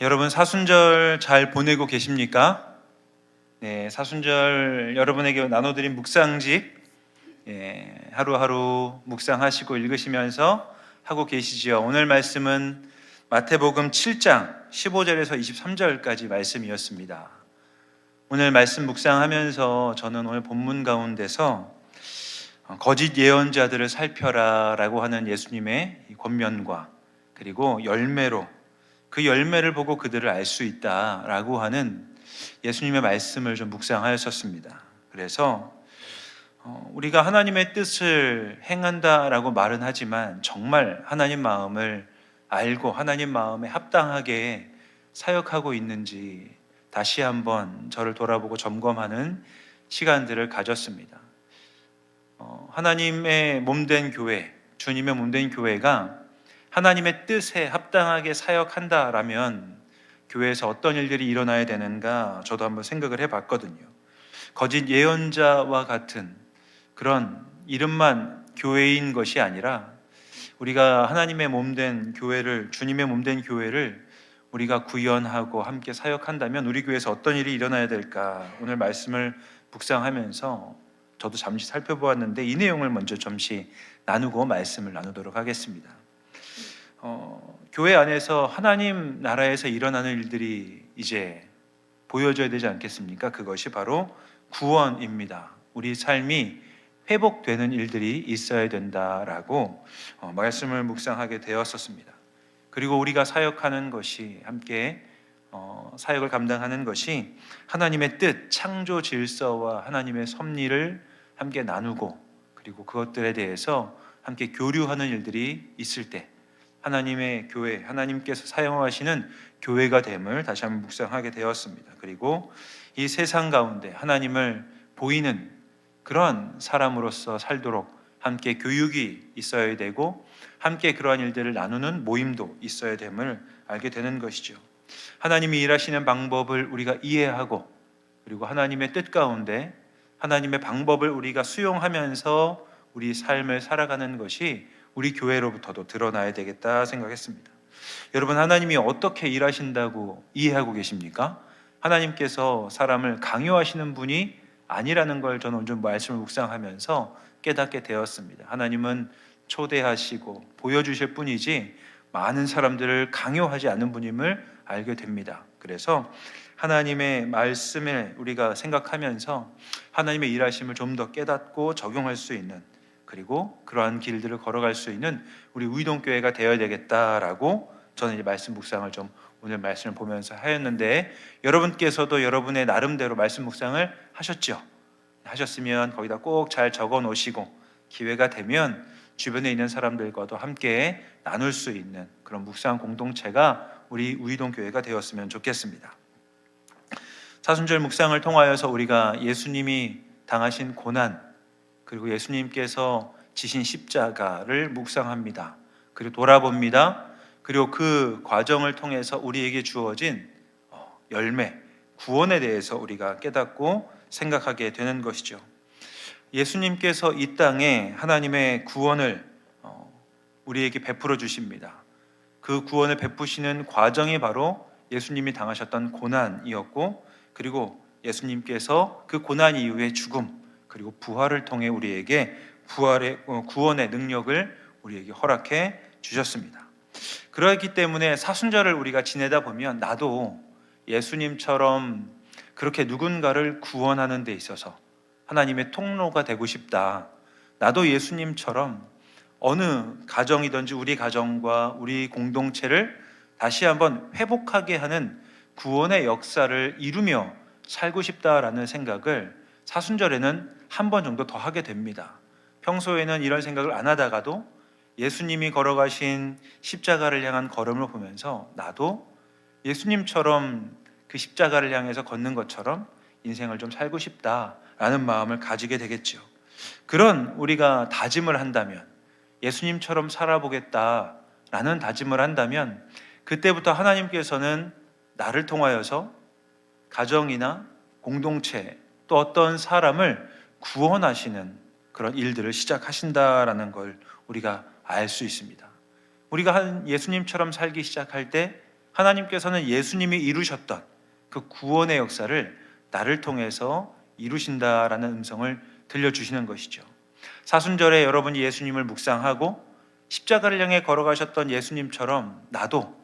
여러분 사순절 잘 보내고 계십니까? 네, 사순절 여러분에게 나눠드린 묵상집 하루하루 묵상하시고 읽으시면서 하고 계시지요. 오늘 말씀은 마태복음 7장 15절에서 23절까지 말씀이었습니다. 오늘 말씀 묵상하면서 저는 오늘 본문 가운데서 거짓 예언자들을 살펴라 라고 하는 예수님의 권면과 그리고 열매로 그 열매를 보고 그들을 알 수 있다라고 하는 예수님의 말씀을 좀 묵상하였었습니다. 그래서 우리가 하나님의 뜻을 행한다라고 말은 하지만 정말 하나님 마음을 알고 하나님 마음에 합당하게 사역하고 있는지 다시 한번 저를 돌아보고 점검하는 시간들을 가졌습니다. 하나님의 몸된 교회, 주님의 몸된 교회가 하나님의 뜻에 합당하게 사역한다라면 교회에서 어떤 일들이 일어나야 되는가 저도 한번 생각을 해봤거든요. 거짓 예언자와 같은 그런 이름만 교회인 것이 아니라 우리가 하나님의 몸된 교회를, 주님의 몸된 교회를 우리가 구현하고 함께 사역한다면 우리 교회에서 어떤 일이 일어나야 될까 오늘 말씀을 묵상하면서 저도 잠시 살펴보았는데 이 내용을 먼저 잠시 나누고 말씀을 나누도록 하겠습니다. 교회 안에서 하나님 나라에서 일어나는 일들이 이제 보여져야 되지 않겠습니까? 그것이 바로 구원입니다. 우리 삶이 회복되는 일들이 있어야 된다라고 말씀을 묵상하게 되었었습니다. 그리고 우리가 사역하는 것이 함께 사역을 감당하는 것이 하나님의 뜻, 창조 질서와 하나님의 섭리를 함께 나누고 그리고 그것들에 대해서 함께 교류하는 일들이 있을 때 하나님의 교회, 하나님께서 사용하시는 교회가 됨을 다시 한번 묵상하게 되었습니다. 그리고 이 세상 가운데 하나님을 보이는 그런 사람으로서 살도록 함께 교육이 있어야 되고 함께 그러한 일들을 나누는 모임도 있어야 됨을 알게 되는 것이죠. 하나님이 일하시는 방법을 우리가 이해하고 그리고 하나님의 뜻 가운데 하나님의 방법을 우리가 수용하면서 우리 삶을 살아가는 것이 우리 교회로부터도 드러나야 되겠다 생각했습니다. 여러분, 하나님이 어떻게 일하신다고 이해하고 계십니까? 하나님께서 사람을 강요하시는 분이 아니라는 걸 저는 좀 말씀을 묵상하면서 깨닫게 되었습니다. 하나님은 초대하시고 보여주실 뿐이지 많은 사람들을 강요하지 않는 분임을 알게 됩니다. 그래서 하나님의 말씀을 우리가 생각하면서 하나님의 일하심을 좀 더 깨닫고 적용할 수 있는 그리고 그러한 길들을 걸어갈 수 있는 우리 우이동교회가 되어야 되겠다라고 저는 이제 말씀 묵상을 좀 오늘 말씀을 보면서 하였는데 여러분께서도 여러분의 나름대로 말씀 묵상을 하셨죠? 하셨으면 거기다 꼭 잘 적어 놓으시고 기회가 되면 주변에 있는 사람들과도 함께 나눌 수 있는 그런 묵상 공동체가 우리 우이동교회가 되었으면 좋겠습니다. 사순절 묵상을 통하여서 우리가 예수님이 당하신 고난 그리고 예수님께서 지신 십자가를 묵상합니다. 그리고 돌아봅니다. 그리고 그 과정을 통해서 우리에게 주어진 열매, 구원에 대해서 우리가 깨닫고 생각하게 되는 것이죠. 예수님께서 이 땅에 하나님의 구원을 우리에게 베풀어 주십니다. 그 구원을 베푸시는 과정이 바로 예수님이 당하셨던 고난이었고 그리고 예수님께서 그 고난 이후의 죽음 그리고 부활을 통해 우리에게 구원의 능력을 우리에게 허락해 주셨습니다. 그렇기 때문에 사순절을 우리가 지내다 보면 나도 예수님처럼 그렇게 누군가를 구원하는 데 있어서 하나님의 통로가 되고 싶다. 나도 예수님처럼 어느 가정이든지 우리 가정과 우리 공동체를 다시 한번 회복하게 하는 구원의 역사를 이루며 살고 싶다라는 생각을 사순절에는 한 번 정도 더 하게 됩니다. 평소에는 이런 생각을 안 하다가도 예수님이 걸어가신 십자가를 향한 걸음을 보면서 나도 예수님처럼 그 십자가를 향해서 걷는 것처럼 인생을 좀 살고 싶다라는 마음을 가지게 되겠죠. 그런 우리가 다짐을 한다면 예수님처럼 살아보겠다라는 다짐을 한다면 그때부터 하나님께서는 나를 통하여서 가정이나 공동체 또 어떤 사람을 구원하시는 그런 일들을 시작하신다라는 걸 우리가 알 수 있습니다. 우리가 예수님처럼 살기 시작할 때 하나님께서는 예수님이 이루셨던 그 구원의 역사를 나를 통해서 이루신다라는 음성을 들려주시는 것이죠. 사순절에 여러분이 예수님을 묵상하고 십자가를 향해 걸어가셨던 예수님처럼 나도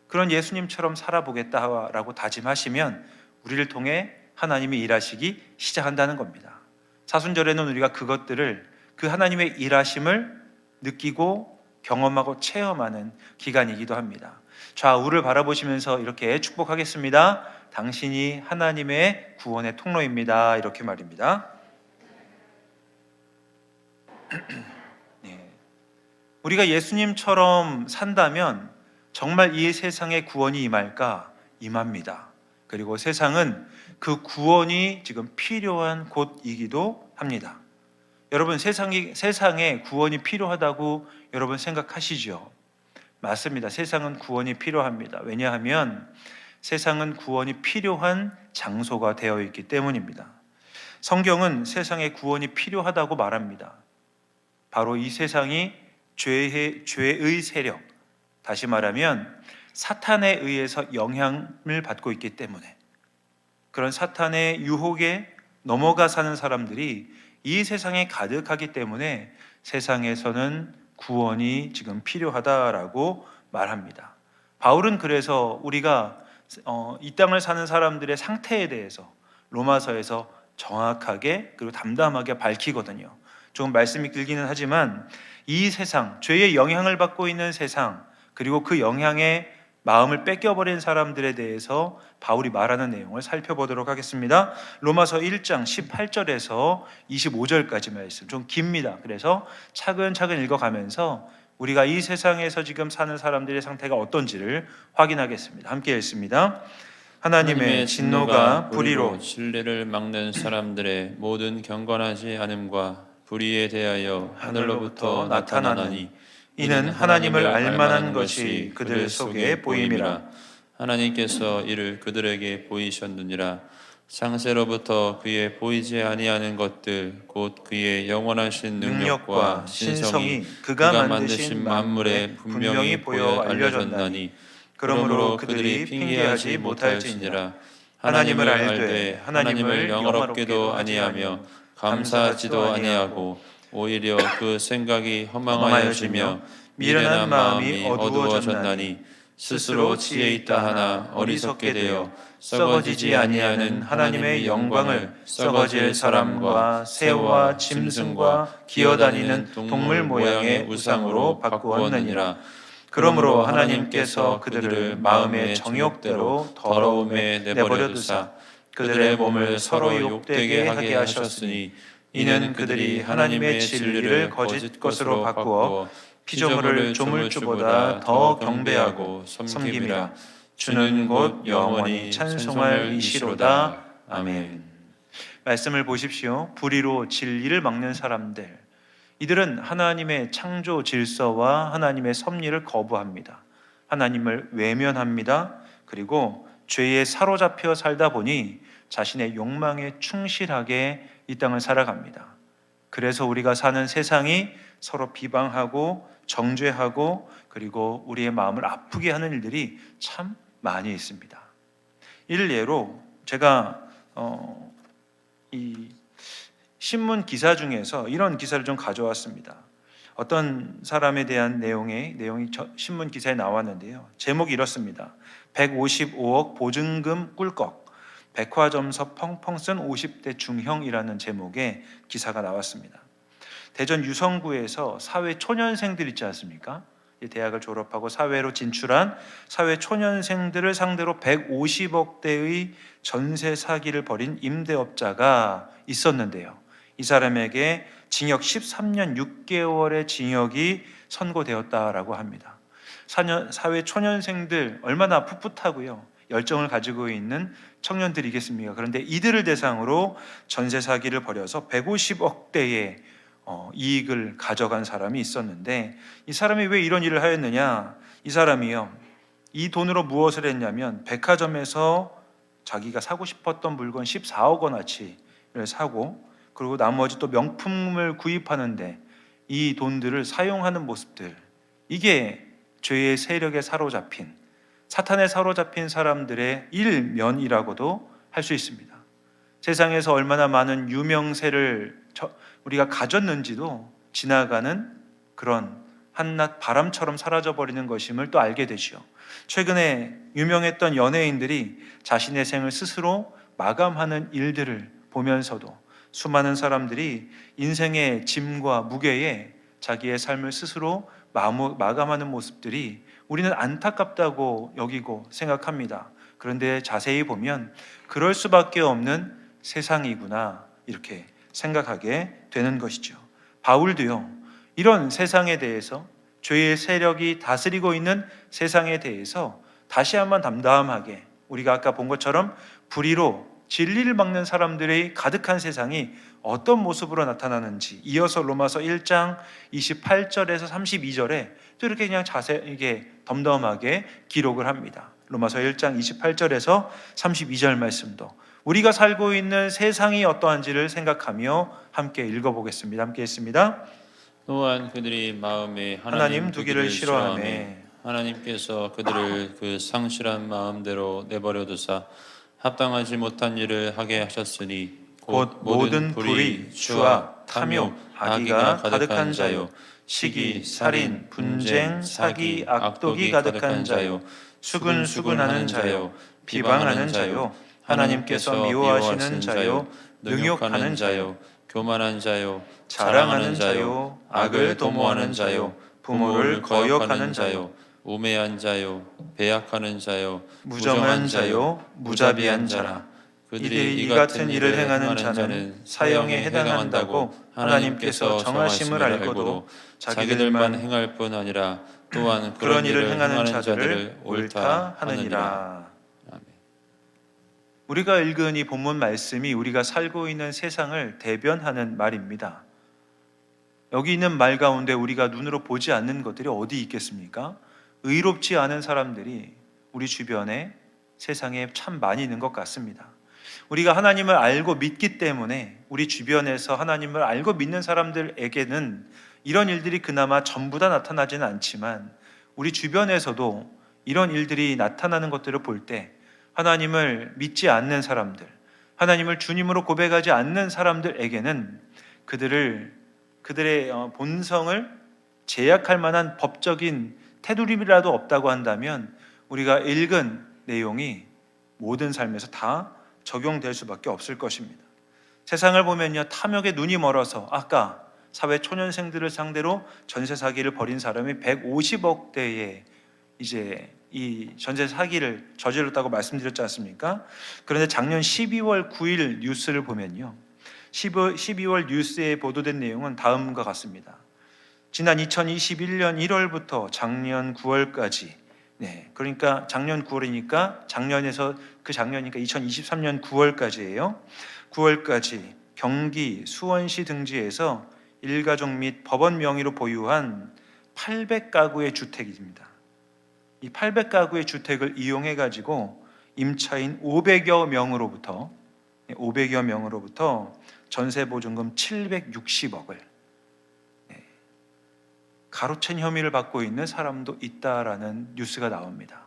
그런 예수님처럼 살아보겠다라고 다짐하시면 우리를 통해 하나님이 일하시기 시작한다는 겁니다. 사순절에는 우리가 그것들을, 그 하나님의 일하심을 느끼고 경험하고 체험하는 기간이기도 합니다. 좌우를 바라보시면서 이렇게 축복하겠습니다. 당신이 하나님의 구원의 통로입니다. 이렇게 말입니다. 네. 우리가 예수님처럼 산다면 정말 이 세상에 구원이 임할까? 임합니다. 그리고 세상은 그 구원이 지금 필요한 곳이기도 합니다. 여러분, 세상에 구원이 필요하다고 여러분 생각하시죠? 맞습니다. 세상은 구원이 필요합니다. 왜냐하면 세상은 구원이 필요한 장소가 되어 있기 때문입니다. 성경은 세상에 구원이 필요하다고 말합니다. 바로 이 세상이 죄의 세력, 다시 말하면 사탄에 의해서 영향을 받고 있기 때문에, 그런 사탄의 유혹에 넘어가 사는 사람들이 이 세상에 가득하기 때문에 세상에서는 구원이 지금 필요하다라고 말합니다. 바울은 그래서 우리가 이 땅을 사는 사람들의 상태에 대해서 로마서에서 정확하게 그리고 담담하게 밝히거든요. 조금 말씀이 길기는 하지만 이 세상, 죄의 영향을 받고 있는 세상, 그리고 그 영향에 마음을 뺏겨버린 사람들에 대해서 바울이 말하는 내용을 살펴보도록 하겠습니다. 로마서 1장 18절에서 25절까지 말씀, 좀 깁니다. 그래서 차근차근 읽어가면서 우리가 이 세상에서 지금 사는 사람들의 상태가 어떤지를 확인하겠습니다. 함께 읽습니다. 하나님의 진노가 불의로 진리를 막는 사람들의 모든 경건하지 않음과 불의에 대하여 하늘로부터 나타나나니 이는 하나님을 알만한 것이 그들 속에 보임이라. 하나님께서 이를 그들에게 보이셨느니라. 창세로부터 그의 보이지 아니하는 것들 곧 그의 영원하신 능력과 신성이 그가 만드신 만물에 분명히 보여 알려졌나니 그러므로 그들이 핑계하지 못할지니라. 하나님을 알되 하나님을 영화롭게도 아니하며 감사하지도 아니하고 오히려 그 생각이 허망하여지며 미련한 마음이 어두워졌나니 스스로 지혜 있다 하나 어리석게 되어 썩어지지 아니하는 하나님의 영광을 썩어질 사람과 새와 짐승과 기어다니는 동물 모양의 우상으로 바꾸었느니라. 그러므로 하나님께서 그들을 마음의 정욕대로 더러움에 내버려 두사 그들의 몸을 서로 욕되게 하게 하셨으니 이는 그들이 하나님의 진리를 거짓 것으로 바꾸어 피조물을 조물주보다 더 경배하고 섬김이라. 주는 곧 영원히 찬송할 이시로다. 아멘. 말씀을 보십시오. 불의로 진리를 막는 사람들, 이들은 하나님의 창조 질서와 하나님의 섭리를 거부합니다. 하나님을 외면합니다. 그리고 죄에 사로잡혀 살다 보니 자신의 욕망에 충실하게 이 땅을 살아갑니다. 그래서 우리가 사는 세상이 서로 비방하고 정죄하고 그리고 우리의 마음을 아프게 하는 일들이 참 많이 있습니다. 일례로 제가 이 신문 기사 중에서 이런 기사를 좀 가져왔습니다. 어떤 사람에 대한 내용이 신문 기사에 나왔는데요. 제목이 이렇습니다. 155억 보증금 꿀꺽, 백화점서 펑펑 쓴 50대 중형이라는 제목의 기사가 나왔습니다. 대전 유성구에서 사회 초년생들 있지 않습니까? 대학을 졸업하고 사회로 진출한 사회 초년생들을 상대로 150억대의 전세 사기를 벌인 임대업자가 있었는데요. 이 사람에게 징역 13년 6개월의 징역이 선고되었다라고 합니다. 사회 초년생들 얼마나 풋풋하고요. 열정을 가지고 있는 청년들이겠습니까? 그런데 이들을 대상으로 전세 사기를 벌여서 150억대의 이익을 가져간 사람이 있었는데, 이 사람이 왜 이런 일을 하였느냐? 이 사람이요, 이 돈으로 무엇을 했냐면 백화점에서 자기가 사고 싶었던 물건 14억 원어치를 사고, 그리고 나머지 또 명품을 구입하는데 이 돈들을 사용하는 모습들, 이게 죄의 세력에 사로잡힌 사탄에 사로잡힌 사람들의 일면이라고도 할 수 있습니다. 세상에서 얼마나 많은 유명세를 우리가 가졌는지도 지나가는 그런 한낱 바람처럼 사라져버리는 것임을 또 알게 되지요. 최근에 유명했던 연예인들이 자신의 생을 스스로 마감하는 일들을 보면서도 수많은 사람들이 인생의 짐과 무게에 자기의 삶을 스스로 마감하는 모습들이 우리는 안타깝다고 여기고 생각합니다. 그런데 자세히 보면 그럴 수밖에 없는 세상이구나 이렇게 생각하게 되는 것이죠. 바울도요, 이런 세상에 대해서, 죄의 세력이 다스리고 있는 세상에 대해서 다시 한번 담담하게, 우리가 아까 본 것처럼 불의로 진리를 막는 사람들이 가득한 세상이 어떤 모습으로 나타나는지 이어서 로마서 1장 28절에서 32절에 또 이렇게 그냥 자세하게 덤덤하게 기록을 합니다. 로마서 1장 28절에서 32절 말씀도 우리가 살고 있는 세상이 어떠한지를 생각하며 함께 읽어보겠습니다. 함께 했습니다. 또한 그들이 마음에 하나님 두기를 싫어하매 하나님께서 그들을 그 상실한 마음대로 내버려 두사 합당하지 못한 일을 하게 하셨으니 곧 모든 불의, 추악, 탐욕, 악의가 가득한 자요, 시기, 살인, 분쟁, 사기, 악독이 가득한 자요, 수근수근하는 자요, 비방하는 자요, 하나님께서 미워하시는 자요, 능욕하는 자요, 교만한 자요, 자랑하는 자요, 악을 도모하는 자요, 부모를 거역하는 자요, 우매한 자요, 배약하는 자요, 무정한 자요, 무자비한 자라. 이들이 이 같은 일을 행하는 자는 사형에 해당한다고 하나님께서 정하심을 알고도 자기들만 행할 뿐 아니라 또한 그런 일을 행하는 자들을 옳다 하느니라. 아멘. 우리가 읽은 이 본문 말씀이 우리가 살고 있는 세상을 대변하는 말입니다. 여기 있는 말 가운데 우리가 눈으로 보지 않는 것들이 어디 있겠습니까? 의롭지 않은 사람들이 우리 주변에 세상에 참 많이 있는 것 같습니다. 우리가 하나님을 알고 믿기 때문에 우리 주변에서 하나님을 알고 믿는 사람들에게는 이런 일들이 그나마 전부 다 나타나지는 않지만 우리 주변에서도 이런 일들이 나타나는 것들을 볼 때 하나님을 믿지 않는 사람들, 하나님을 주님으로 고백하지 않는 사람들에게는 그들의 본성을 제약할 만한 법적인 테두리라도 없다고 한다면 우리가 읽은 내용이 모든 삶에서 다 적용될 수밖에 없을 것입니다. 세상을 보면요, 탐욕에 눈이 멀어서 아까 사회 초년생들을 상대로 전세 사기를 벌인 사람이 150억 대의 이제 이 전세 사기를 저질렀다고 말씀드렸지 않습니까? 그런데 작년 12월 9일 뉴스를 보면요, 12월 뉴스에 보도된 내용은 다음과 같습니다. 지난 2021년 1월부터 작년 9월까지, 그러니까 작년 9월이니까 작년에서 그 작년이니까 2023년 9월까지예요. 9월까지 경기 수원시 등지에서 일가족 및 법원 명의로 보유한 800가구의 주택입니다. 이 800가구의 주택을 이용해 가지고 임차인 500여 명으로부터 전세 보증금 760억을 가로챈 혐의를 받고 있는 사람도 있다라는 뉴스가 나옵니다.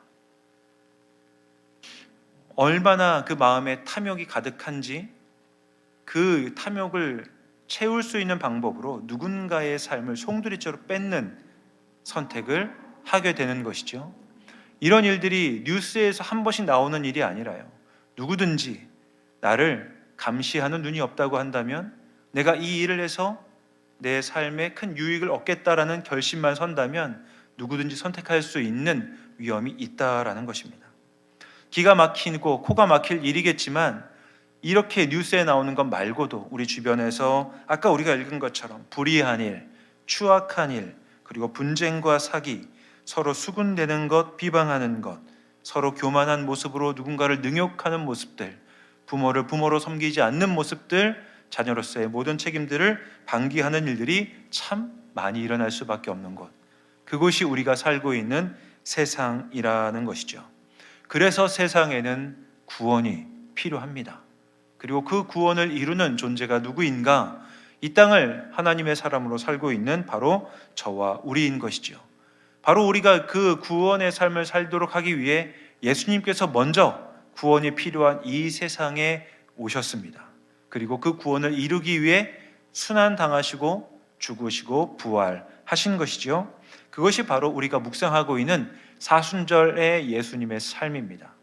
얼마나 그 마음에 탐욕이 가득한지 그 탐욕을 채울 수 있는 방법으로 누군가의 삶을 송두리째로 뺏는 선택을 하게 되는 것이죠. 이런 일들이 뉴스에서 한 번씩 나오는 일이 아니라요, 누구든지 나를 감시하는 눈이 없다고 한다면, 내가 이 일을 해서 내 삶에 큰 유익을 얻겠다라는 결심만 선다면 누구든지 선택할 수 있는 위험이 있다라는 것입니다. 기가 막히고 코가 막힐 일이겠지만 이렇게 뉴스에 나오는 것 말고도 우리 주변에서 아까 우리가 읽은 것처럼 불의한 일, 추악한 일, 그리고 분쟁과 사기, 서로 수군대는 것, 비방하는 것, 서로 교만한 모습으로 누군가를 능욕하는 모습들, 부모를 부모로 섬기지 않는 모습들, 자녀로서의 모든 책임들을 방기하는 일들이 참 많이 일어날 수밖에 없는 곳, 그곳이 우리가 살고 있는 세상이라는 것이죠. 그래서 세상에는 구원이 필요합니다. 그리고 그 구원을 이루는 존재가 누구인가? 이 땅을 하나님의 사람으로 살고 있는 바로 저와 우리인 것이죠. 바로 우리가 그 구원의 삶을 살도록 하기 위해 예수님께서 먼저 구원이 필요한 이 세상에 오셨습니다. 그리고 그 구원을 이루기 위해 순환당하시고 죽으시고 부활하신 것이죠. 그것이 바로 우리가 묵상하고 있는 사순절의 예수님의 삶입니다.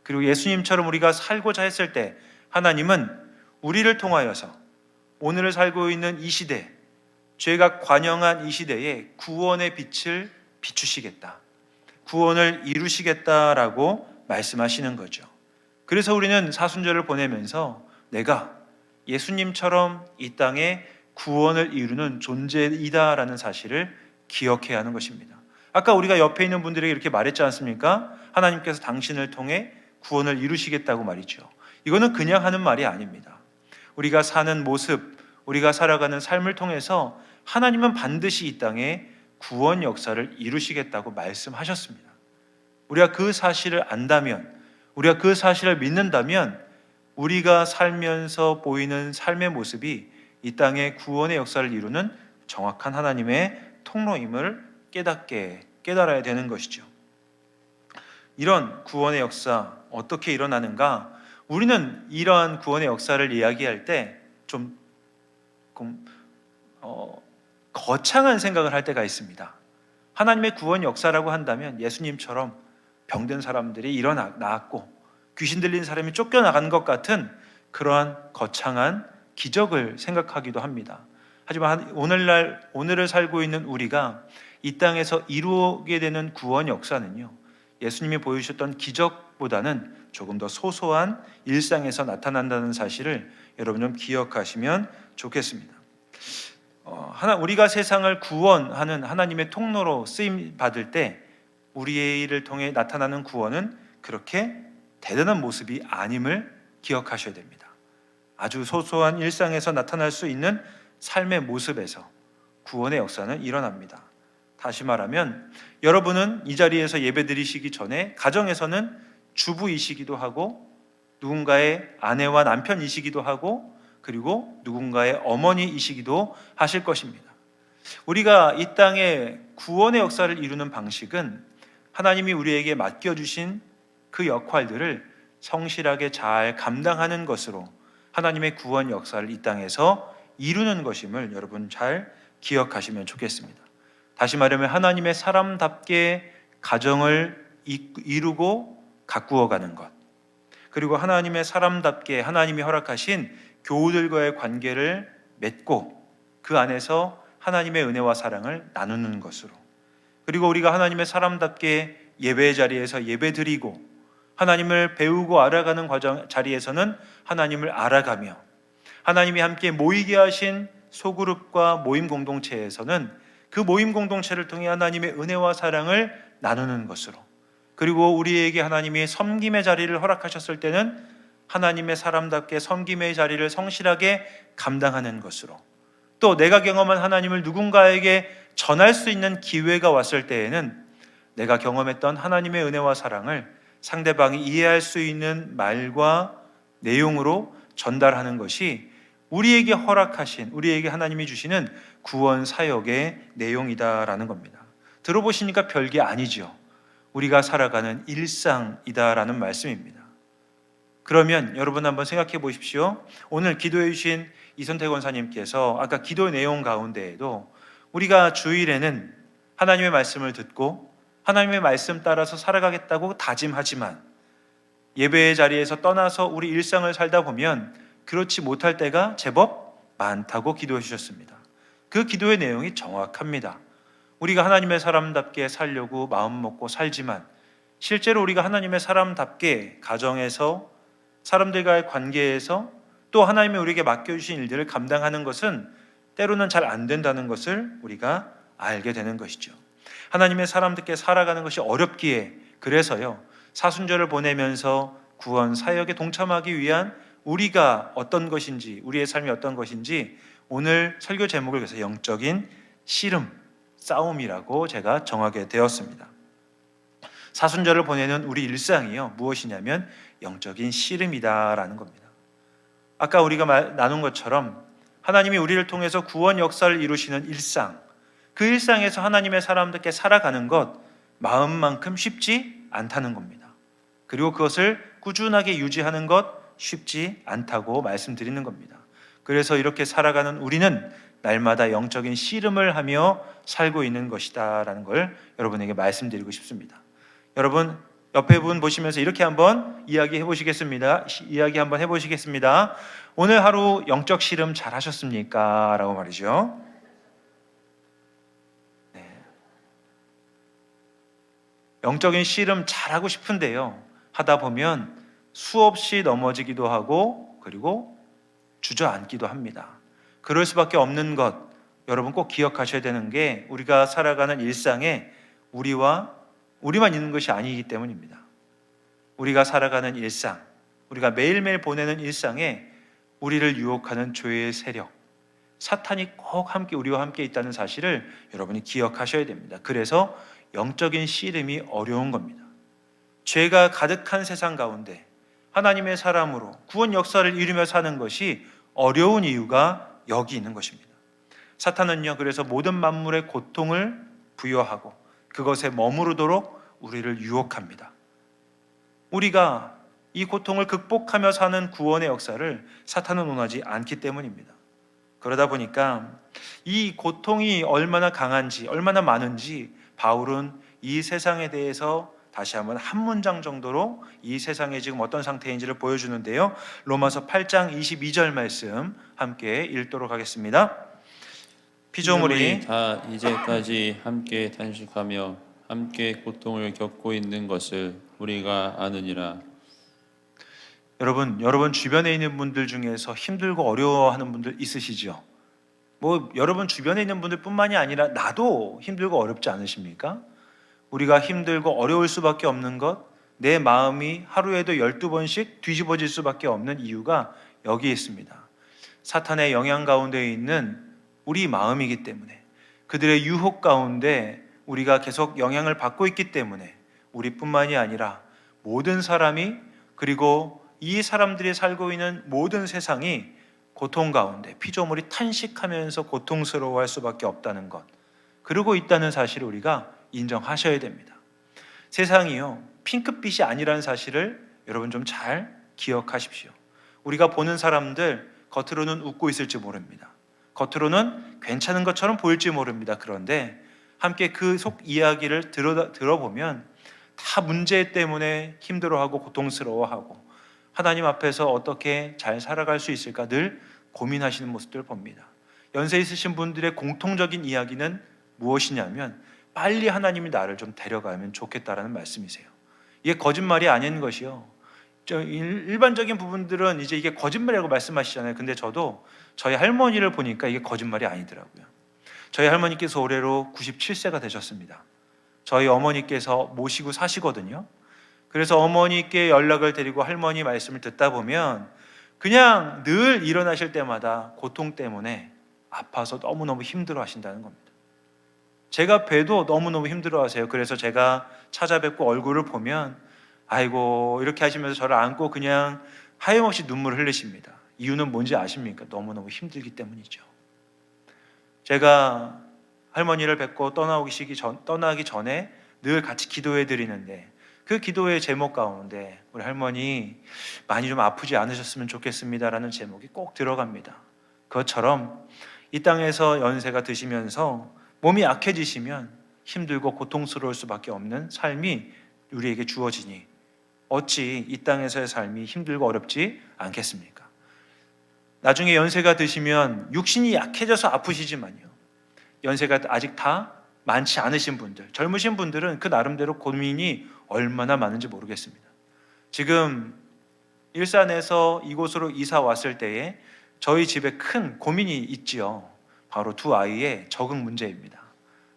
그리고 예수님처럼 우리가 살고자 했을 때 하나님은 우리를 통하여서 오늘을 살고 있는 이 시대, 죄가 관영한 이 시대에 구원의 빛을 비추시겠다, 구원을 이루시겠다라고 말씀하시는 거죠. 그래서 우리는 사순절을 보내면서 내가 예수님처럼 이 땅에 구원을 이루는 존재이다라는 사실을 기억해야 하는 것입니다. 아까 우리가 옆에 있는 분들에게 이렇게 말했지 않습니까? 하나님께서 당신을 통해 구원을 이루시겠다고 말이죠. 이거는 그냥 하는 말이 아닙니다. 우리가 사는 모습, 우리가 살아가는 삶을 통해서 하나님은 반드시 이 땅에 구원 역사를 이루시겠다고 말씀하셨습니다. 우리가 그 사실을 안다면, 우리가 그 사실을 믿는다면 우리가 살면서 보이는 삶의 모습이 이 땅에 구원의 역사를 이루는 정확한 하나님의 통로임을 깨달아야 되는 것이죠. 이런 구원의 역사 어떻게 일어나는가? 우리는 이러한 구원의 역사를 이야기할 때 좀 거창한 생각을 할 때가 있습니다. 하나님의 구원 역사라고 한다면 예수님처럼 병든 사람들이 일어났고 귀신 들린 사람이 쫓겨나간 것 같은 그러한 거창한 기적을 생각하기도 합니다. 하지만 오늘을 살고 있는 우리가 이 땅에서 이루게 되는 구원 역사는요, 예수님이 보여주셨던 기적보다는 조금 더 소소한 일상에서 나타난다는 사실을 여러분 좀 기억하시면 좋겠습니다. 우리가 세상을 구원하는 하나님의 통로로 쓰임 받을 때 우리를 통해 나타나는 구원은 그렇게 대단한 모습이 아님을 기억하셔야 됩니다. 아주 소소한 일상에서 나타날 수 있는 삶의 모습에서 구원의 역사는 일어납니다. 다시 말하면 여러분은 이 자리에서 예배드리시기 전에 가정에서는 주부이시기도 하고 누군가의 아내와 남편이시기도 하고 그리고 누군가의 어머니이시기도 하실 것입니다. 우리가 이 땅에 구원의 역사를 이루는 방식은 하나님이 우리에게 맡겨주신 그 역할들을 성실하게 잘 감당하는 것으로 하나님의 구원 역사를 이 땅에서 이루는 것임을 여러분 잘 기억하시면 좋겠습니다. 다시 말하면 하나님의 사람답게 가정을 이루고 가꾸어가는 것, 그리고 하나님의 사람답게 하나님이 허락하신 교우들과의 관계를 맺고 그 안에서 하나님의 은혜와 사랑을 나누는 것으로, 그리고 우리가 하나님의 사람답게 예배의 자리에서 예배드리고 하나님을 배우고 알아가는 과정 자리에서는 하나님을 알아가며 하나님이 함께 모이게 하신 소그룹과 모임 공동체에서는 그 모임 공동체를 통해 하나님의 은혜와 사랑을 나누는 것으로, 그리고 우리에게 하나님이 섬김의 자리를 허락하셨을 때는 하나님의 사람답게 섬김의 자리를 성실하게 감당하는 것으로, 또 내가 경험한 하나님을 누군가에게 전할 수 있는 기회가 왔을 때에는 내가 경험했던 하나님의 은혜와 사랑을 상대방이 이해할 수 있는 말과 내용으로 전달하는 것이 우리에게 허락하신, 우리에게 하나님이 주시는 구원 사역의 내용이다라는 겁니다. 들어보시니까 별게 아니죠. 우리가 살아가는 일상이다라는 말씀입니다. 그러면 여러분 한번 생각해 보십시오. 오늘 기도해 주신 이선택 원사님께서 아까 기도의 내용 가운데에도 우리가 주일에는 하나님의 말씀을 듣고 하나님의 말씀 따라서 살아가겠다고 다짐하지만 예배의 자리에서 떠나서 우리 일상을 살다 보면 그렇지 못할 때가 제법 많다고 기도해 주셨습니다. 그 기도의 내용이 정확합니다. 우리가 하나님의 사람답게 살려고 마음 먹고 살지만 실제로 우리가 하나님의 사람답게 가정에서 사람들과의 관계에서 또 하나님이 우리에게 맡겨주신 일들을 감당하는 것은 때로는 잘 안 된다는 것을 우리가 알게 되는 것이죠. 하나님의 사람들께 살아가는 것이 어렵기에 그래서요, 사순절을 보내면서 구원 사역에 동참하기 위한 우리가 어떤 것인지, 우리의 삶이 어떤 것인지 오늘 설교 제목을 그래서 영적인 씨름, 싸움이라고 제가 정하게 되었습니다. 사순절을 보내는 우리 일상이요, 무엇이냐면 영적인 씨름이다라는 겁니다. 아까 우리가 나눈 것처럼 하나님이 우리를 통해서 구원 역사를 이루시는 일상, 그 일상에서 하나님의 사람들께 살아가는 것 마음만큼 쉽지 않다는 겁니다. 그리고 그것을 꾸준하게 유지하는 것 쉽지 않다고 말씀드리는 겁니다. 그래서 이렇게 살아가는 우리는 날마다 영적인 씨름을 하며 살고 있는 것이다 라는 걸 여러분에게 말씀드리고 싶습니다. 여러분 옆에 분 보시면서 이렇게 한번 이야기 한번 해보시겠습니다. 오늘 하루 영적 씨름 잘 하셨습니까? 라고 말이죠. 네. 영적인 씨름 잘하고 싶은데요, 하다 보면 수없이 넘어지기도 하고 그리고 주저앉기도 합니다. 그럴 수밖에 없는 것, 여러분 꼭 기억하셔야 되는 게 우리가 살아가는 일상에 우리만 있는 것이 아니기 때문입니다. 우리가 살아가는 일상, 우리가 매일매일 보내는 일상에 우리를 유혹하는 죄의 세력, 사탄이 꼭 우리와 함께 있다는 사실을 여러분이 기억하셔야 됩니다. 그래서 영적인 씨름이 어려운 겁니다. 죄가 가득한 세상 가운데 하나님의 사람으로 구원 역사를 이루며 사는 것이 어려운 이유가 여기 있는 것입니다. 사탄은요, 그래서 모든 만물의 고통을 부여하고 그것에 머무르도록 우리를 유혹합니다. 우리가 이 고통을 극복하며 사는 구원의 역사를 사탄은 원하지 않기 때문입니다. 그러다 보니까 이 고통이 얼마나 강한지, 얼마나 많은지 바울은 이 세상에 대해서 다시 한번 한 문장 정도로 이 세상에 지금 어떤 상태인지를 보여주는데요. 로마서 8장 22절 말씀 함께 읽도록 하겠습니다. 피조물이 다 이제까지 함께 탄식하며 함께 고통을 겪고 있는 것을 우리가 아느니라. 여러분 주변에 있는 분들 중에서 힘들고 어려워하는 분들 있으시죠? 여러분 주변에 있는 분들뿐만이 아니라 나도 힘들고 어렵지 않으십니까? 우리가 힘들고 어려울 수밖에 없는 것, 내 마음이 하루에도 12번씩 뒤집어질 수밖에 없는 이유가 여기에 있습니다. 사탄의 영향 가운데 있는 우리 마음이기 때문에, 그들의 유혹 가운데 우리가 계속 영향을 받고 있기 때문에 우리뿐만이 아니라 모든 사람이, 그리고 이 사람들이 살고 있는 모든 세상이 고통 가운데 피조물이 탄식하면서 고통스러워할 수밖에 없다는 것, 그러고 있다는 사실을 우리가 인정하셔야 됩니다. 세상이요, 핑크빛이 아니라는 사실을 여러분 좀 잘 기억하십시오. 우리가 보는 사람들 겉으로는 웃고 있을지 모릅니다. 겉으로는 괜찮은 것처럼 보일지 모릅니다. 그런데 함께 그 속 이야기를 들어보면 다 문제 때문에 힘들어하고 고통스러워하고 하나님 앞에서 어떻게 잘 살아갈 수 있을까 늘 고민하시는 모습들을 봅니다. 연세 있으신 분들의 공통적인 이야기는 무엇이냐면 빨리 하나님이 나를 좀 데려가면 좋겠다라는 말씀이세요. 이게 거짓말이 아닌 것이요, 일반적인 부분들은 이제 이게 거짓말이라고 말씀하시잖아요. 근데 저도 저희 할머니를 보니까 이게 거짓말이 아니더라고요. 저희 할머니께서 올해로 97세가 되셨습니다. 저희 어머니께서 모시고 사시거든요. 그래서 어머니께 연락을 드리고 할머니 말씀을 듣다 보면 그냥 늘 일어나실 때마다 고통 때문에 아파서 너무너무 힘들어 하신다는 겁니다. 제가 뵈도 너무너무 힘들어 하세요. 그래서 제가 찾아뵙고 얼굴을 보면 아이고 이렇게 하시면서 저를 안고 그냥 하염없이 눈물을 흘리십니다. 이유는 뭔지 아십니까? 너무너무 힘들기 때문이죠. 제가 할머니를 뵙고 떠나기 전에 늘 같이 기도해 드리는데 그 기도의 제목 가운데 우리 할머니 많이 좀 아프지 않으셨으면 좋겠습니다라는 제목이 꼭 들어갑니다. 그것처럼 이 땅에서 연세가 드시면서 몸이 약해지시면 힘들고 고통스러울 수밖에 없는 삶이 우리에게 주어지니 어찌 이 땅에서의 삶이 힘들고 어렵지 않겠습니까? 나중에 연세가 드시면 육신이 약해져서 아프시지만요, 연세가 아직 다 많지 않으신 분들, 젊으신 분들은 그 나름대로 고민이 얼마나 많은지 모르겠습니다. 지금 일산에서 이곳으로 이사 왔을 때에 저희 집에 큰 고민이 있지요. 바로 두 아이의 적응 문제입니다.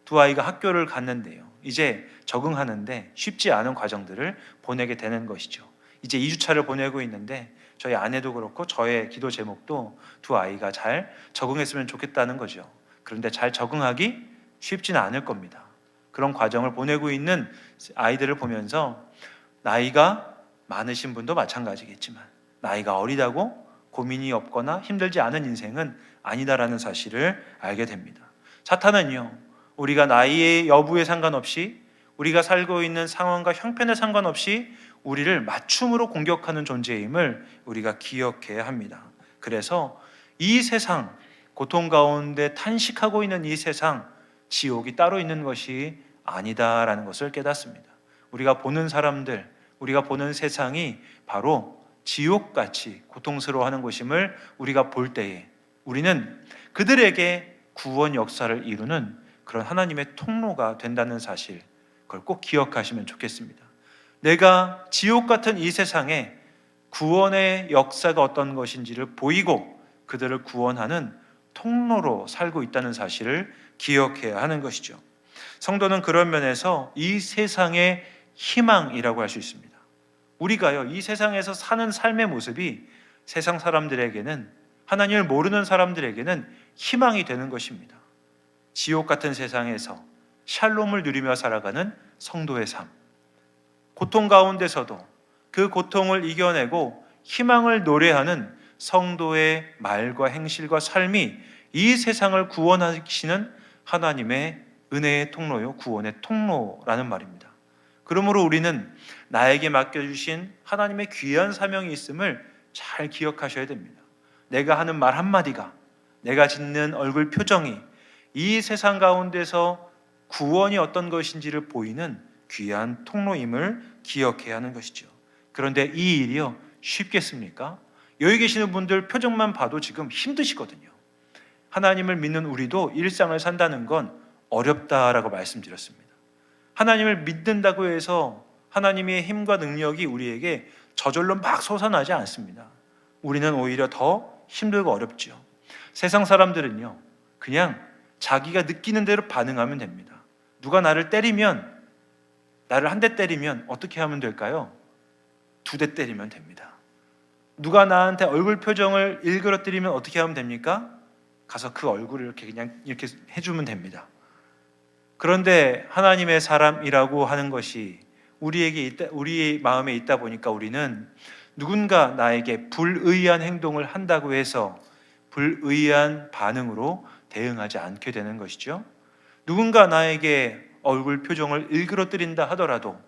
두 아이가 학교를 갔는데요, 이제 적응하는데 쉽지 않은 과정들을 보내게 되는 것이죠. 이제 2주차를 보내고 있는데 저희 아내도 그렇고 저의 기도 제목도 두 아이가 잘 적응했으면 좋겠다는 거죠. 그런데 잘 적응하기 쉽지는 않을 겁니다. 그런 과정을 보내고 있는 아이들을 보면서 나이가 많으신 분도 마찬가지겠지만 나이가 어리다고 고민이 없거나 힘들지 않은 인생은 아니다라는 사실을 알게 됩니다. 사탄은요, 우리가 나이의 여부에 상관없이, 우리가 살고 있는 상황과 형편에 상관없이 우리를 맞춤으로 공격하는 존재임을 우리가 기억해야 합니다. 그래서 이 세상, 고통 가운데 탄식하고 있는 이 세상, 지옥이 따로 있는 것이 아니다라는 것을 깨닫습니다. 우리가 보는 사람들, 우리가 보는 세상이 바로 지옥같이 고통스러워하는 것임을 우리가 볼 때에 우리는 그들에게 구원 역사를 이루는 그런 하나님의 통로가 된다는 사실, 그걸 꼭 기억하시면 좋겠습니다. 내가 지옥 같은 이 세상에 구원의 역사가 어떤 것인지를 보이고 그들을 구원하는 통로로 살고 있다는 사실을 기억해야 하는 것이죠. 성도는 그런 면에서 이 세상의 희망이라고 할 수 있습니다. 우리가요, 이 세상에서 사는 삶의 모습이 세상 사람들에게는, 하나님을 모르는 사람들에게는 희망이 되는 것입니다. 지옥 같은 세상에서 샬롬을 누리며 살아가는 성도의 삶, 고통 가운데서도 그 고통을 이겨내고 희망을 노래하는 성도의 말과 행실과 삶이 이 세상을 구원하시는 하나님의 은혜의 통로요, 구원의 통로라는 말입니다. 그러므로 우리는 나에게 맡겨주신 하나님의 귀한 사명이 있음을 잘 기억하셔야 됩니다. 내가 하는 말 한마디가, 내가 짓는 얼굴 표정이 이 세상 가운데서 구원이 어떤 것인지를 보이는 귀한 통로임을 기억해야 하는 것이죠. 그런데 이 일이요, 쉽겠습니까? 여기 계시는 분들 표정만 봐도 지금 힘드시거든요. 하나님을 믿는 우리도 일상을 산다는 건 어렵다라고 말씀드렸습니다. 하나님을 믿는다고 해서 하나님의 힘과 능력이 우리에게 저절로 막 솟아나지 않습니다. 우리는 오히려 더 힘들고 어렵죠. 세상 사람들은요, 그냥 자기가 느끼는 대로 반응하면 됩니다. 누가 나를 때리면, 나를 한 대 때리면 어떻게 하면 될까요? 2대 때리면 됩니다. 누가 나한테 얼굴 표정을 일그러뜨리면 어떻게 하면 됩니까? 가서 그 얼굴을 이렇게 그냥 이렇게 해주면 됩니다. 그런데 하나님의 사람이라고 하는 것이 우리의 마음에 있다 보니까 우리는 누군가 나에게 불의한 행동을 한다고 해서 불의한 반응으로 대응하지 않게 되는 것이죠. 누군가 나에게 얼굴 표정을 일그러뜨린다 하더라도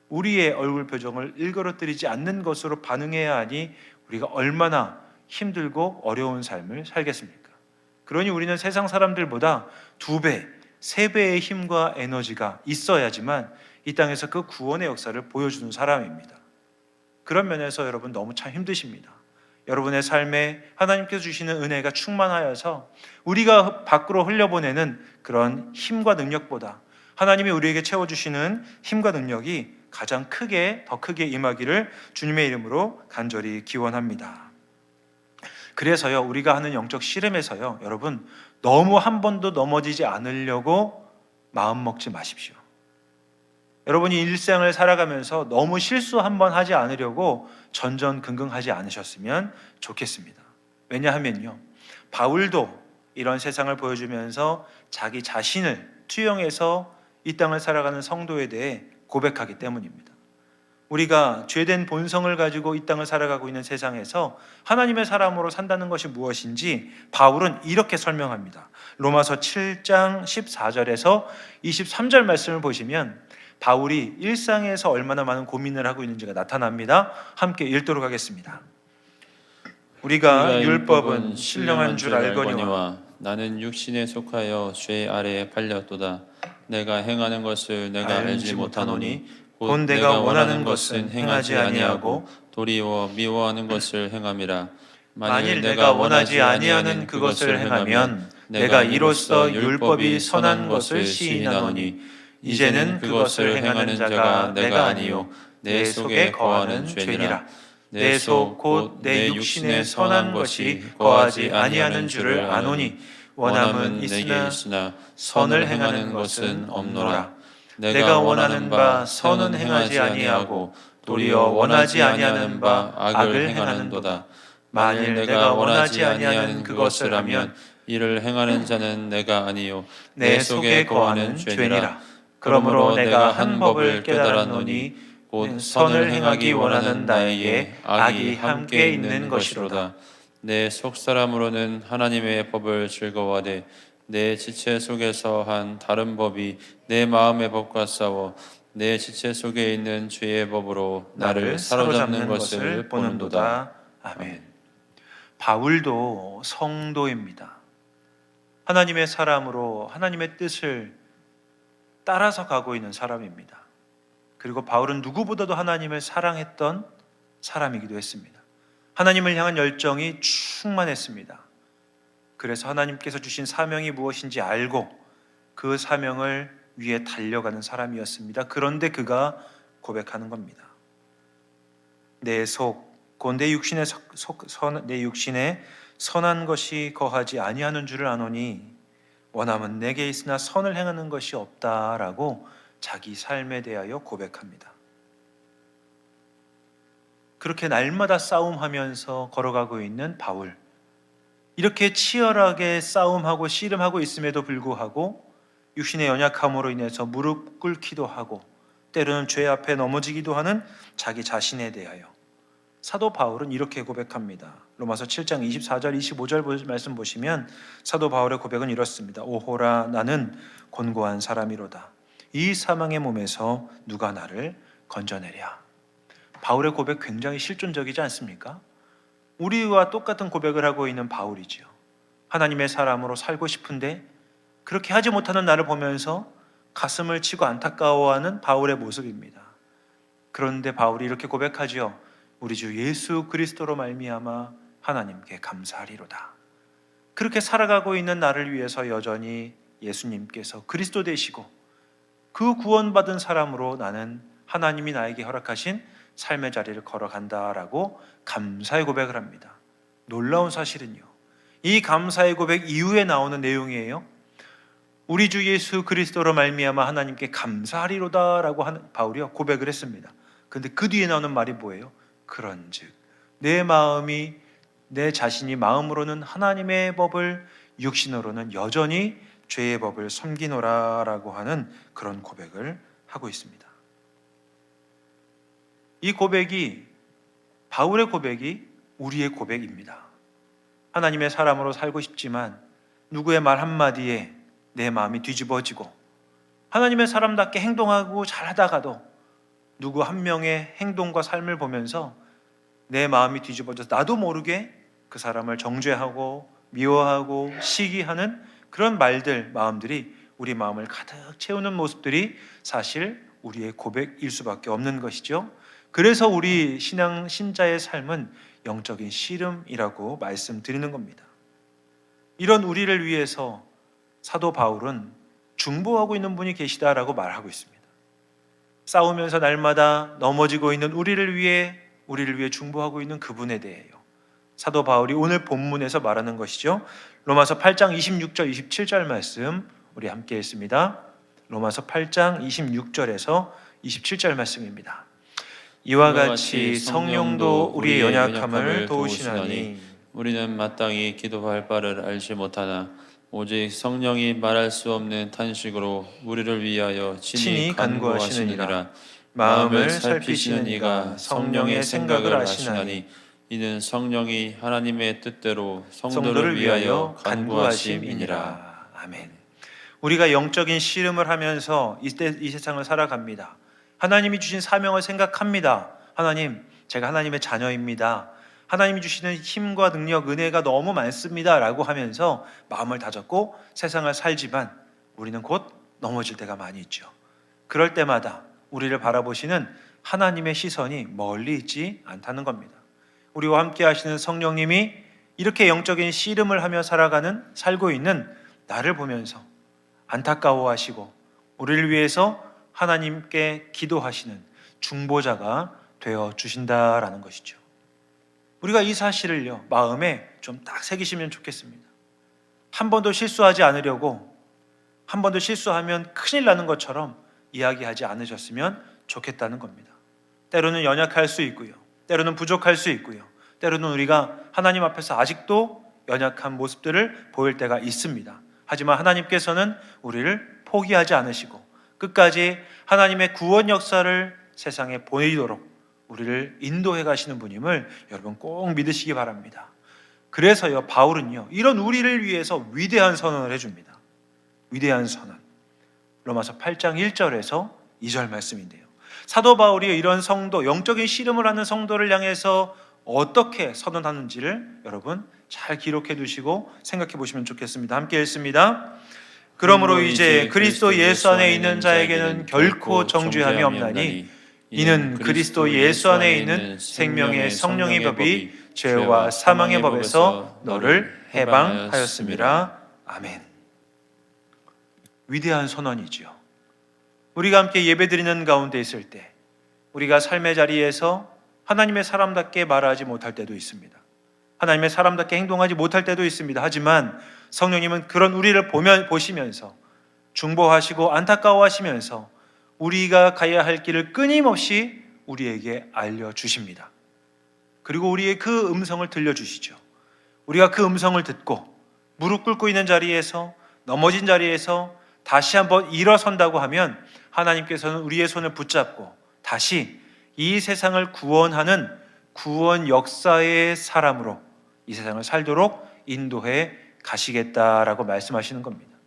우리의 얼굴 표정을 일그러뜨리지 않는 것으로 반응해야 하니 우리가 얼마나 힘들고 어려운 삶을 살겠습니까? 그러니 우리는 세상 사람들보다 2배, 3배의 힘과 에너지가 있어야지만 이 땅에서 그 구원의 역사를 보여주는 사람입니다. 그런 면에서 여러분 너무 참 힘드십니다. 여러분의 삶에 하나님께서 주시는 은혜가 충만하여서 우리가 밖으로 흘려보내는 그런 힘과 능력보다 하나님이 우리에게 채워주시는 힘과 능력이 가장 크게, 더 크게 임하기를 주님의 이름으로 간절히 기원합니다. 그래서요, 우리가 하는 영적 씨름에서요, 여러분 너무 한 번도 넘어지지 않으려고 마음 먹지 마십시오. 여러분이 일생을 살아가면서 너무 실수 한 번 하지 않으려고 전전긍긍하지 않으셨으면 좋겠습니다. 왜냐하면요, 바울도 이런 세상을 보여주면서 자기 자신을 투영해서 이 땅을 살아가는 성도에 대해 고백하기 때문입니다. 우리가 죄된 본성을 가지고 이 땅을 살아가고 있는 세상에서 하나님의 사람으로 산다는 것이 무엇인지 바울은 이렇게 설명합니다. 로마서 7장 14절에서 23절 말씀을 보시면 바울이 일상에서 얼마나 많은 고민을 하고 있는지가 나타납니다. 함께 읽도록 하겠습니다. 우리가 율법은 신령한 줄 알거니와 나는 육신에 속하여 죄 아래에 팔렸도다. 내가 행하는 것을 내가 알지 못하노니 곧 내가 원하는 것은 행하지 아니하고 도리어 미워하는 것을 행함이라. 만일 내가 원하지 아니하는 그것을 행하면 내가 이로써 율법이 선한 것을 시인하노니 이제는 그것을 행하는 자가 내가 아니요 내 속에 거하는 죄니라. 내 속 곧 내 육신에 선한 것이 거하지 아니하는 줄을 아노니 원함은 있으나 선을 행하는 것은 없노라. 내가 원하는 바 선은 행하지 아니하고 도리어 원하지 아니하는 바 악을 행하는도다. 만일 내가 원하지 아니하는 그것을 하면 이를 행하는 자는 내가 아니요 내 속에 거하는 죄니라. 그러므로 내가 한 법을 깨달았노니 곧 선을 행하기 원하는 나에게 악이 함께 있는 것이로다. 내 속사람으로는 하나님의 법을 즐거워하되 내 지체 속에서 한 다른 법이 내 마음의 법과 싸워 내 지체 속에 있는 죄의 법으로 나를 사로잡는 것을 보는도다. 아멘. 바울도 성도입니다. 하나님의 사람으로 하나님의 뜻을 따라서 가고 있는 사람입니다. 그리고 바울은 누구보다도 하나님을 사랑했던 사람이기도 했습니다. 하나님을 향한 열정이 충만했습니다. 그래서 하나님께서 주신 사명이 무엇인지 알고 그 사명을 위해 달려가는 사람이었습니다. 그런데 그가 고백하는 겁니다. 내 육신에 내 육신에 선한 것이 거하지 아니하는 줄을 아노니 원함은 내게 있으나 선을 행하는 것이 없다라고 자기 삶에 대하여 고백합니다. 그렇게 날마다 싸움하면서 걸어가고 있는 바울, 이렇게 치열하게 싸움하고 씨름하고 있음에도 불구하고 육신의 연약함으로 인해서 무릎 꿇기도 하고 때로는 죄 앞에 넘어지기도 하는 자기 자신에 대하여 사도 바울은 이렇게 고백합니다. 로마서 7장 24절 25절 말씀 보시면 사도 바울의 고백은 이렇습니다. 오호라 나는 곤고한 사람이로다. 이 사망의 몸에서 누가 나를 건져내랴. 바울의 고백 굉장히 실존적이지 않습니까? 우리와 똑같은 고백을 하고 있는 바울이지요. 하나님의 사람으로 살고 싶은데 그렇게 하지 못하는 나를 보면서 가슴을 치고 안타까워하는 바울의 모습입니다. 그런데 바울이 이렇게 고백하지요. 우리 주 예수 그리스도로 말미암아 하나님께 감사하리로다. 그렇게 살아가고 있는 나를 위해서 여전히 예수님께서 그리스도 되시고 그 구원받은 사람으로 나는 하나님이 나에게 허락하신 삶의 자리를 걸어간다라고 감사의 고백을 합니다. 놀라운 사실은요, 이 감사의 고백 이후에 나오는 내용이에요. 우리 주 예수 그리스도로 말미암아 하나님께 감사하리로다라고 바울이요 고백을 했습니다. 그런데 그 뒤에 나오는 말이 뭐예요? 그런즉 내 자신이 마음으로는 하나님의 법을, 육신으로는 여전히 죄의 법을 섬기노라라고 하는 그런 고백을 하고 있습니다. 이 고백이, 바울의 고백이 우리의 고백입니다. 하나님의 사람으로 살고 싶지만 누구의 말 한마디에 내 마음이 뒤집어지고 하나님의 사람답게 행동하고 잘하다가도 누구 한 명의 행동과 삶을 보면서 내 마음이 뒤집어져서 나도 모르게 그 사람을 정죄하고 미워하고 시기하는 그런 말들, 마음들이 우리 마음을 가득 채우는 모습들이 사실 우리의 고백일 수밖에 없는 것이죠. 그래서 우리 신자의 삶은 영적인 씨름이라고 말씀드리는 겁니다. 이런 우리를 위해서 사도 바울은 중보하고 있는 분이 계시다라고 말하고 있습니다. 싸우면서 날마다 넘어지고 있는 우리를 위해 중보하고 있는 그분에 대해요. 사도 바울이 오늘 본문에서 말하는 것이죠. 로마서 8장 26절 27절 말씀 우리 함께 읽습니다. 로마서 8장 26절에서 27절 말씀입니다. 이와 같이 성령도 우리의 연약함을 도우시나니 우리는 마땅히 기도할 바를 알지 못하나 오직 성령이 말할 수 없는 탄식으로 우리를 위하여 친히 간구하시느니라. 마음을 살피시는 이가 성령의 생각을 아시나니 이는 성령이 하나님의 뜻대로 성도를 위하여 간구하심이니라. 아멘. 우리가 영적인 씨름을 하면서 이 세상을 살아갑니다. 하나님이 주신 사명을 생각합니다. 하나님, 제가 하나님의 자녀입니다. 하나님이 주시는 힘과 능력, 은혜가 너무 많습니다 라고 하면서 마음을 다잡고 세상을 살지만 우리는 곧 넘어질 때가 많이 있죠. 그럴 때마다 우리를 바라보시는 하나님의 시선이 멀리 있지 않다는 겁니다. 우리와 함께 하시는 성령님이 이렇게 영적인 씨름을 하며 살고 있는 나를 보면서 안타까워하시고 우리를 위해서 하나님께 기도하시는 중보자가 되어 주신다라는 것이죠. 우리가 이 사실을요 마음에 좀 딱 새기시면 좋겠습니다. 한 번도 실수하지 않으려고, 한 번도 실수하면 큰일 나는 것처럼 이야기하지 않으셨으면 좋겠다는 겁니다. 때로는 연약할 수 있고요, 때로는 부족할 수 있고요, 때로는 우리가 하나님 앞에서 아직도 연약한 모습들을 보일 때가 있습니다. 하지만 하나님께서는 우리를 포기하지 않으시고 끝까지 하나님의 구원 역사를 세상에 보이도록 우리를 인도해 가시는 분임을 여러분 꼭 믿으시기 바랍니다. 그래서요 바울은요 이런 우리를 위해서 위대한 선언을 해줍니다. 위대한 선언. 로마서 8장 1절에서 2절 말씀인데요. 사도 바울이 이런 성도, 영적인 씨름을 하는 성도를 향해서 어떻게 선언하는지를 여러분 잘 기록해 두시고 생각해 보시면 좋겠습니다. 함께 읽습니다. 그러므로 이제 그리스도 예수 안에 있는 자에게는 결코 정죄함이 없나니 이는 그리스도 예수 안에 있는 생명의 성령의 법이 죄와 사망의 법에서 너를 해방하였습니다. 아멘. 위대한 선언이지요. 우리가 함께 예배드리는 가운데 있을 때 우리가 삶의 자리에서 하나님의 사람답게 말하지 못할 때도 있습니다. 하나님의 사람답게 행동하지 못할 때도 있습니다. 하지만 성령님은 그런 우리를 보시면서 중보하시고 안타까워하시면서 우리가 가야 할 길을 끊임없이 우리에게 알려주십니다. 그리고 우리의 그 음성을 들려주시죠. 우리가 그 음성을 듣고 무릎 꿇고 있는 자리에서, 넘어진 자리에서 다시 한번 일어선다고 하면 하나님께서는 우리의 손을 붙잡고 다시 이 세상을 구원하는 구원 역사의 사람으로 이 세상을 살도록 인도해 가시겠다라고 말씀하시는 겁니다.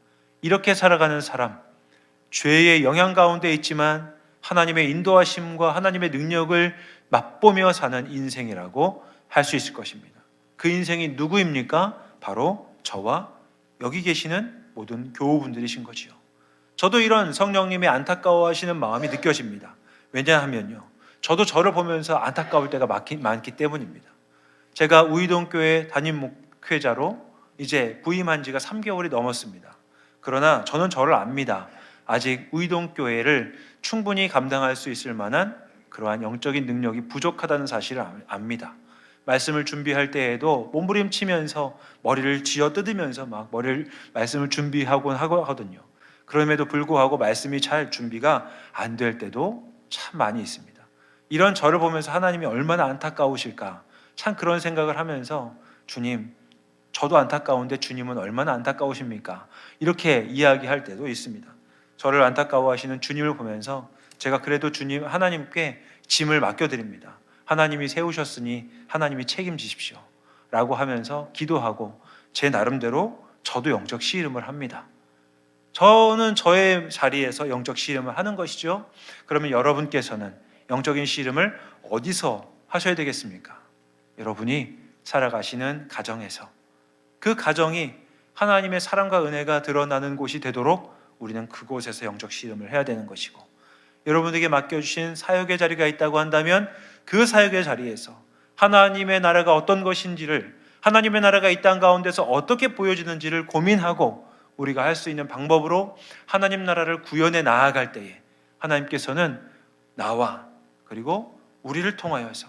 이렇게 살아가는 사람, 죄의 영향 가운데 있지만 하나님의 인도하심과 하나님의 능력을 맛보며 사는 인생이라고 할 수 있을 것입니다. 그 인생이 누구입니까? 바로 저와 여기 계시는 모든 교우분들이신 거지요. 저도 이런 성령님의 안타까워하시는 마음이 느껴집니다. 왜냐하면요, 저도 저를 보면서 안타까울 때가 많기 때문입니다. 제가 우이동교회 담임 목회자로 이제 부임한 지가 3개월이 넘었습니다. 그러나 저는 저를 압니다. 아직 우이동교회를 충분히 감당할 수 있을 만한 그러한 영적인 능력이 부족하다는 사실을 압니다. 말씀을 준비할 때에도 몸부림치면서 머리를 쥐어뜯으면서 막 말씀을 준비하곤 하거든요. 그럼에도 불구하고 말씀이 잘 준비가 안 될 때도 참 많이 있습니다. 이런 저를 보면서 하나님이 얼마나 안타까우실까, 참 그런 생각을 하면서 주님, 저도 안타까운데 주님은 얼마나 안타까우십니까? 이렇게 이야기할 때도 있습니다. 저를 안타까워하시는 주님을 보면서 제가 그래도 주님, 하나님께 짐을 맡겨드립니다. 하나님이 세우셨으니 하나님이 책임지십시오 라고 하면서 기도하고 제 나름대로 저도 영적 씨름을 합니다. 저는 저의 자리에서 영적 씨름을 하는 것이죠. 그러면 여러분께서는 영적인 씨름을 어디서 하셔야 되겠습니까? 여러분이 살아가시는 가정에서, 그 가정이 하나님의 사랑과 은혜가 드러나는 곳이 되도록 우리는 그곳에서 영적 씨름을 해야 되는 것이고, 여러분에게 맡겨주신 사역의 자리가 있다고 한다면 그 사역의 자리에서 하나님의 나라가 어떤 것인지를, 하나님의 나라가 이 땅 가운데서 어떻게 보여지는지를 고민하고 우리가 할 수 있는 방법으로 하나님 나라를 구현해 나아갈 때에 하나님께서는 나와 그리고 우리를 통하여서,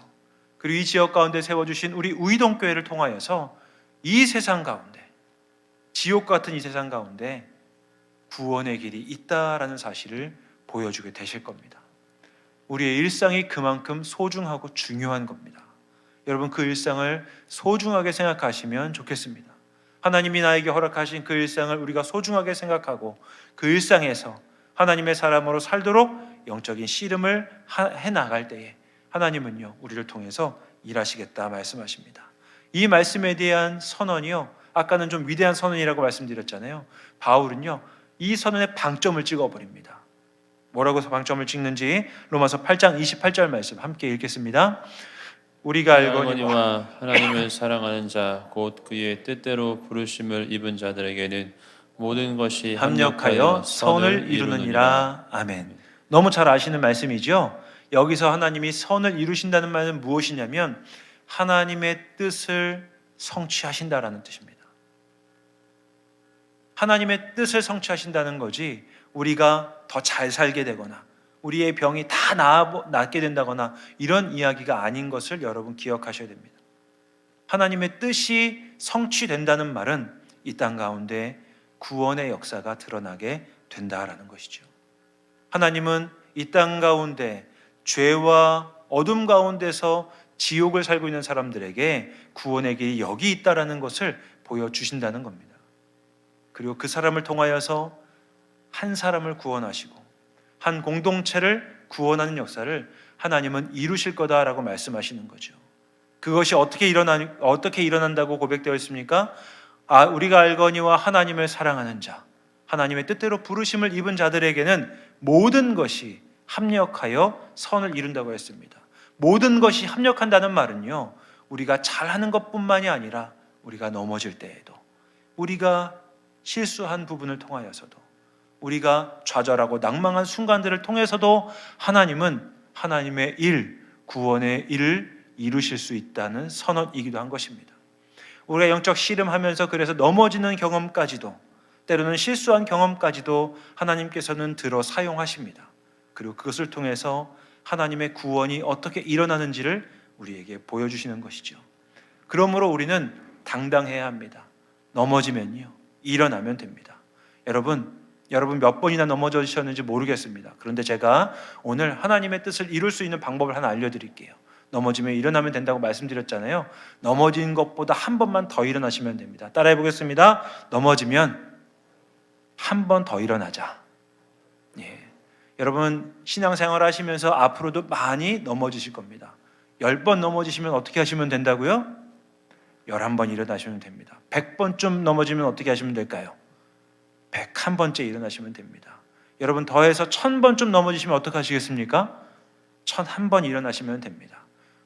그리고 이 지역 가운데 세워주신 우리 우이동교회를 통하여서 이 세상 가운데, 지옥 같은 이 세상 가운데 구원의 길이 있다라는 사실을 보여주게 되실 겁니다. 우리의 일상이 그만큼 소중하고 중요한 겁니다. 여러분, 그 일상을 소중하게 생각하시면 좋겠습니다. 하나님이 나에게 허락하신 그 일상을 우리가 소중하게 생각하고 그 일상에서 하나님의 사람으로 살도록 영적인 씨름을 해나갈 때에 하나님은요, 우리를 통해서 일하시겠다 말씀하십니다. 이 말씀에 대한 선언이요, 아까는 좀 위대한 선언이라고 말씀드렸잖아요. 바울은요, 이 선언에 방점을 찍어버립니다. 뭐라고 방점을 찍는지 로마서 8장 28절 말씀 함께 읽겠습니다. 우리가 알거니와 하나님을 사랑하는 자 곧 그의 뜻대로 부르심을 입은 자들에게는 모든 것이 합력하여 선을 이루느니라. 아멘. 너무 잘 아시는 말씀이죠. 여기서 하나님이 선을 이루신다는 말은 무엇이냐면 하나님의 뜻을 성취하신다라는 뜻입니다. 하나님의 뜻을 성취하신다는 거지 우리가 더 잘 살게 되거나 우리의 병이 다 낫게 된다거나 이런 이야기가 아닌 것을 여러분 기억하셔야 됩니다. 하나님의 뜻이 성취된다는 말은 이 땅 가운데 구원의 역사가 드러나게 된다라는 것이죠. 하나님은 이 땅 가운데 죄와 어둠 가운데서 지옥을 살고 있는 사람들에게 구원의 길이 여기 있다라는 것을 보여주신다는 겁니다. 그리고 그 사람을 통하여서 한 사람을 구원하시고 한 공동체를 구원하는 역사를 하나님은 이루실 거다라고 말씀하시는 거죠. 그것이 어떻게 일어난다고 고백되어 있습니까? 우리가 알거니와 하나님을 사랑하는 자, 하나님의 뜻대로 부르심을 입은 자들에게는 모든 것이 합력하여 선을 이룬다고 했습니다. 모든 것이 합력한다는 말은요, 우리가 잘하는 것뿐만이 아니라 우리가 넘어질 때에도, 우리가 실수한 부분을 통하여서도, 우리가 좌절하고 낭망한 순간들을 통해서도 하나님은 하나님의 일, 구원의 일을 이루실 수 있다는 선언이기도 한 것입니다. 우리가 영적 씨름하면서 그래서 넘어지는 경험까지도, 때로는 실수한 경험까지도 하나님께서는 들어 사용하십니다. 그리고 그것을 통해서 하나님의 구원이 어떻게 일어나는지를 우리에게 보여주시는 것이죠. 그러므로 우리는 당당해야 합니다. 넘어지면요, 일어나면 됩니다. 여러분 몇 번이나 넘어지셨는지 모르겠습니다. 그런데 제가 오늘 하나님의 뜻을 이룰 수 있는 방법을 하나 알려드릴게요. 넘어지면 일어나면 된다고 말씀드렸잖아요. 넘어진 것보다 한 번만 더 일어나시면 됩니다. 따라해 보겠습니다. 넘어지면 한 번 더 일어나자. 예. 여러분 신앙생활 하시면서 앞으로도 많이 넘어지실 겁니다. 10번 넘어지시면 어떻게 하시면 된다고요? 11번 일어나시면 됩니다. 100번쯤 넘어지면 어떻게 하시면 될까요? 101번째 일어나시면 됩니다. 여러분 더해서 1000번쯤 넘어지시면 어떻게 하시겠습니까? 1001번 일어나시면 됩니다.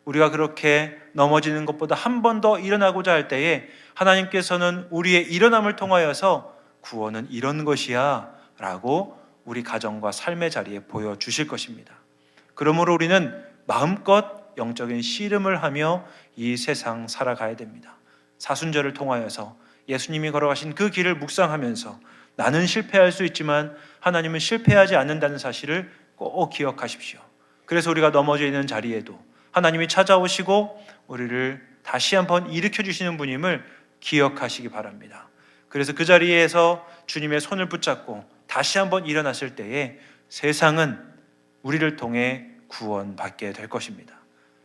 우리가 그렇게 넘어지는 것보다 한 번 더 일어나고자 할 때에 하나님께서는 우리의 일어남을 통하여서 구원은 이런 것이야 라고 우리 가정과 삶의 자리에 보여주실 것입니다. 그러므로 우리는 마음껏 영적인 씨름을 하며 이 세상 살아가야 됩니다. 사순절을 통하여서 예수님이 걸어가신 그 길을 묵상하면서 나는 실패할 수 있지만 하나님은 실패하지 않는다는 사실을 꼭 기억하십시오. 그래서 우리가 넘어져 있는 자리에도 하나님이 찾아오시고 우리를 다시 한번 일으켜 주시는 분임을 기억하시기 바랍니다. 그래서 그 자리에서 주님의 손을 붙잡고 다시 한번 일어났을 때에 세상은 우리를 통해 구원받게 될 것입니다.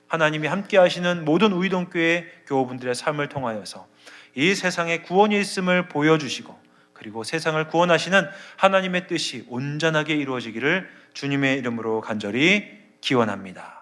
하나님이 함께 하시는 모든 우이동교회 교우분들의 삶을 통하여서 이 세상에 구원이 있음을 보여주시고 그리고 세상을 구원하시는 하나님의 뜻이 온전하게 이루어지기를 주님의 이름으로 간절히 기원합니다.